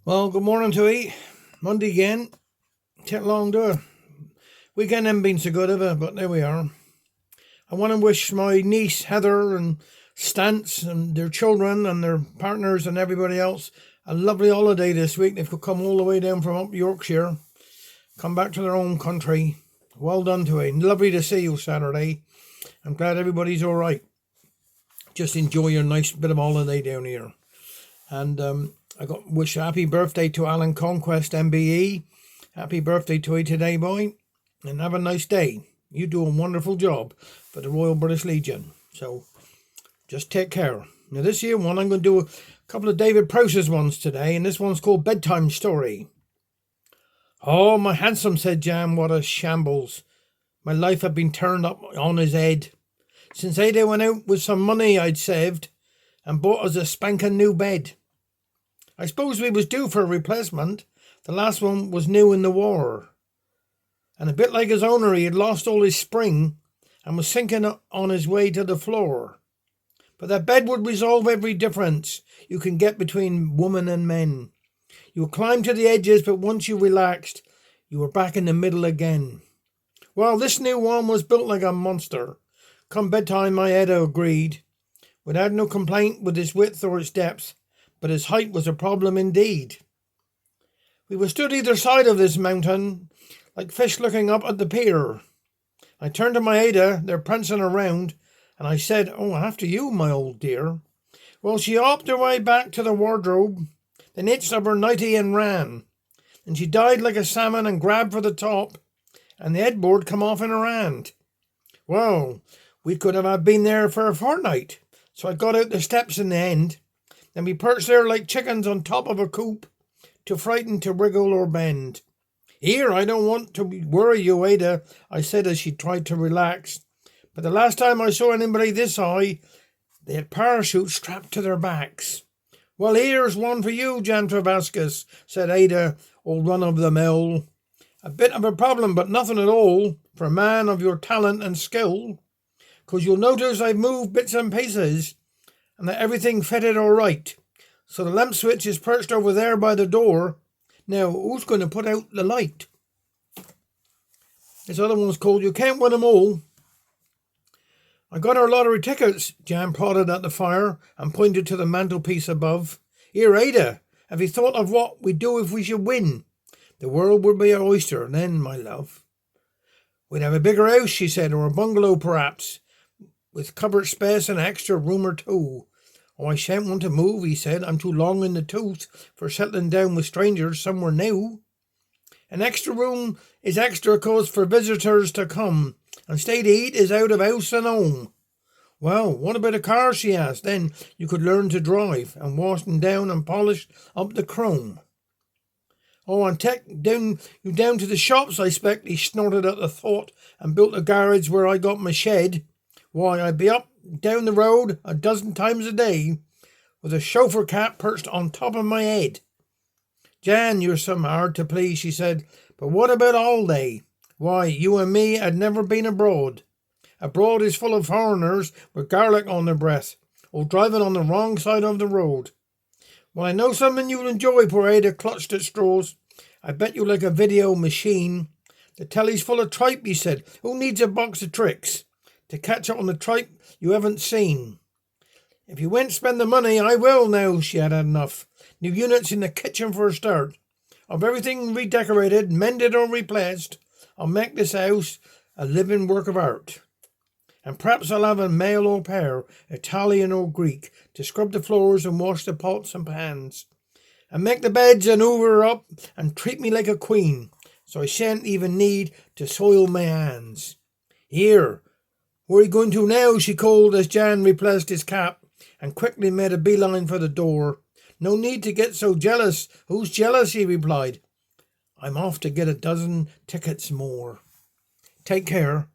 Well, good morning to you. Monday again. Take long to it. Weekend ain't been so good of it, but there we are. I want to wish my niece Heather and Stance and their children and their partners and everybody else a lovely holiday this week. They've come all the way down from up Yorkshire, come back to their own country. Well done to you. Lovely to see you Saturday. I'm glad everybody's all right. Just enjoy your nice bit of holiday down here. And I got wish happy birthday to Alan Conquest MBE. Happy birthday to you today, boy. And have a nice day. You do a wonderful job for the Royal British Legion. So just take care. Now this year one, I'm going to do a couple of David Prowse's ones today. And this one's called Bedtime Story. Oh, my handsome, said Jan, what a shambles. My life had been turned up on his head. Since Ada went out with some money I'd saved and bought us a spanking new bed. I suppose we was due for a replacement. The last one was new in the war. And a bit like his owner, he had lost all his spring and was sinking on his way to the floor. But that bed would resolve every difference you can get between woman and men. You would climb to the edges, but once you relaxed, you were back in the middle again. Well, this new one was built like a monster. Come bedtime, my Ada agreed. We'd had no complaint with its width or its depth, but his height was a problem indeed. We were stood either side of this mountain, like fish looking up at the pier. I turned to my Ada, they're prancing around, and I said, oh, after you, my old dear. Well, she hopped her way back to the wardrobe, then hitched up her nightie and ran. And she died like a salmon and grabbed for the top, and the headboard come off in her hand. Well, we could have been there for a fortnight, so I got out the steps in the end. Then we perched there like chickens on top of a coop, too frightened to wriggle or bend. Here, I don't want to worry you, Ada, I said as she tried to relax. But the last time I saw anybody this high, they had parachutes strapped to their backs. Well, here's one for you, Jan Travascus, said Ada, all run-of-the-mill. A bit of a problem, but nothing at all, for a man of your talent and skill. 'Cause you'll notice I've moved bits and pieces, and that everything fitted all right. So the lamp switch is perched over there by the door. Now, who's going to put out the light? This other one's called You Can't Win 'Em All. I got our lottery tickets, Jan prodded at the fire and pointed to the mantelpiece above. Here, Ada, have you thought of what we'd do if we should win? The world would be an oyster then, my love. We'd have a bigger house, she said, or a bungalow perhaps, with cupboard space and extra room or two. Oh, I shan't want to move, he said. I'm too long in the tooth for settling down with strangers somewhere new. An extra room is extra cause for visitors to come, and stay to eat is out of house and home. Well, what about a car, she asked. Then you could learn to drive and wash them down and polish up the chrome. Oh, and take you down to the shops, I expect, he snorted at the thought, and built a garage where I got my shed. Why, I'd be up down the road a dozen times a day with a chauffeur cap perched on top of my head. Jan, you're some hard to please, she said, but what about holiday? Why, you and me had never been abroad. Abroad is full of foreigners with garlic on their breath, or driving on the wrong side of the road. Well, I know something you'll enjoy, poor Ada clutched at straws. I bet you like a video machine. The telly's full of tripe, he said. Who needs a box of tricks to catch up on the tripe you haven't seen? If you won't spend the money, I will now, she had enough. New units in the kitchen for a start. Of everything redecorated, mended or replaced, I'll make this house a living work of art. And perhaps I'll have a male au pair, Italian or Greek, to scrub the floors and wash the pots and pans. And make the beds and hoover up and treat me like a queen, so I shan't even need to soil my hands. Here, where are you going to now? She called as Jan replaced his cap and quickly made a beeline for the door. No need to get so jealous. Who's jealous? He replied. I'm off to get a dozen tickets more. Take care.